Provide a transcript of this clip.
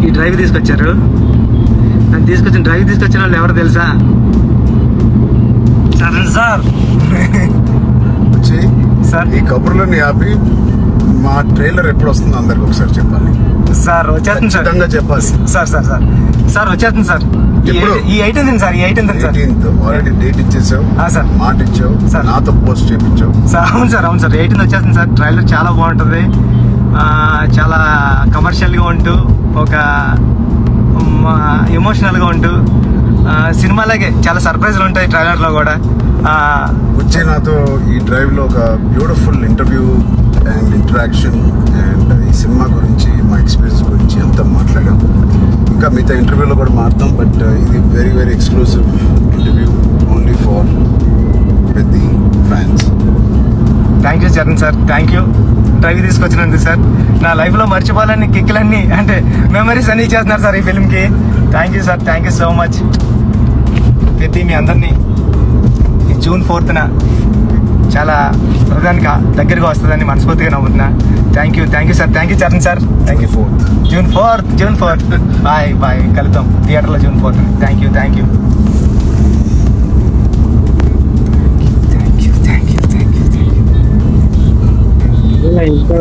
ఈ డ్రైవ్ తీసుకొచ్చారు. నన్ను తీసుకొచ్చిన వాళ్ళు ఎవరు తెలుసా? సార్ వచ్చి సార్ ఈ కబుర్లని ఆపి మా ట్రైలర్ ఎప్పుడు వస్తుందో అందరికి ఒకసారి చెప్పాలి. సార్ వచ్చేస్తుంది సార్. ఖచ్చితంగా చెప్పాలి. సార్ వచ్చేస్తుంది సార్. ఎప్పుడు? ఈ 18th sir. 18th sir. 18th already date ఇచ్చేసావు సార్. మాట ఇచ్చావు సార్. నాతో పోస్ట్ చేయించావు సార్. అవును సార్ 18th వచ్చేస్తుంది సార్. ట్రైలర్ చాలా బాగుంటుంది. చాలా కమర్షియల్గా ఉంటూ ఒక ఎమోషనల్గా ఉంటూ సినిమాలాగే చాలా సర్ప్రైజ్లు ఉంటాయి ట్రైలర్లో కూడా. వచ్చే నాతో ఈ డ్రైవ్ లో ఒక beautiful interview and interaction and ఈ సినిమా గురించి మా ఎక్స్పీరియన్స్ గురించి అంతా మాట్లాడాం. ఇంకా మిగతా ఇంటర్వ్యూలో కూడా మారుతాం. బట్ ఇది very very exclusive interview only for పెద్ద fans. Thank you Charan sir. Thank you drive తీసుకొచ్చినందుకు సార్. నా లైఫ్లో మర్చిపోవాలని కిక్కులన్నీ అంటే మెమరీస్ అన్నీ చేస్తున్నారు సార్ ఈ ఫిల్మ్కి. Thank you sir. Thank you so much. పెద్ద మీ అందరినీ ఈ June 4th చాలా ప్రధానికి దగ్గరగా వస్తుందని మనస్ఫూర్తిగా నమ్ముతున్నా. Thank you sir. Thank you Charan sir. Thank you. June 4th bye కలుద్దాం థియేటర్లో June 4th. Thank you. ఇంకా